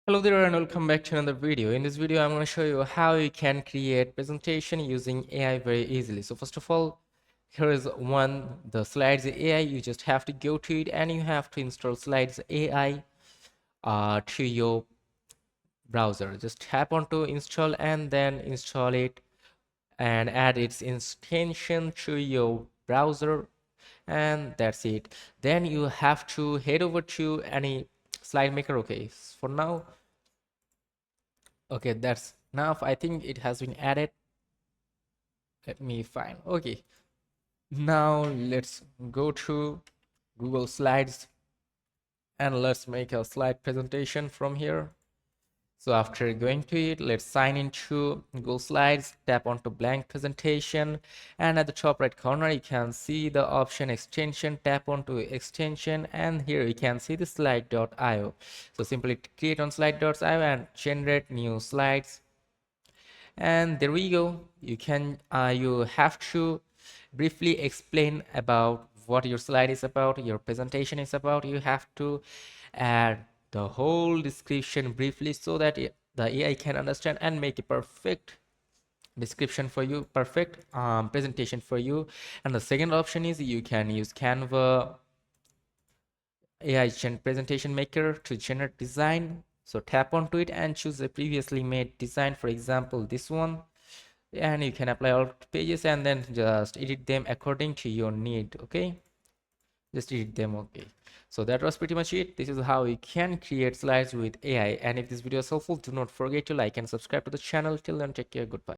Hello there and welcome back to another video. In this video, I'm going to show you how you can create presentation using AI very easily. So first of all, here is the Slides AI. You just have to go to it and you have to install Slides AI to your browser. Just tap onto install and then install it and add its extension to your browser, and that's it. Then you have to head over to any slide maker. Okay, for now. Okay, that's enough. I think it has been added. Let me find. Okay, now let's go to Google Slides and let's make a slide presentation from here. So after going to it, let's sign into Google Slides, tap onto blank presentation, and at the top right corner, you can see the option extension, tap onto extension, and here you can see the slide.io. So simply create on slide.io and generate new slides. And there we go. You have to briefly explain about what your slide is about, your presentation is about. You have to add the whole description briefly so that the AI can understand and make a perfect description for you, perfect presentation for you. And the second option is you can use Canva AI presentation maker to generate design. So tap onto it and choose a previously made design, for example this one, and you can apply all pages and then just edit them according to your need. Okay, just edit them. Okay, so that was pretty much it. This is how you can create slides with AI. And if this video is helpful, do not forget to like and subscribe to the channel. Till then, take care. Goodbye.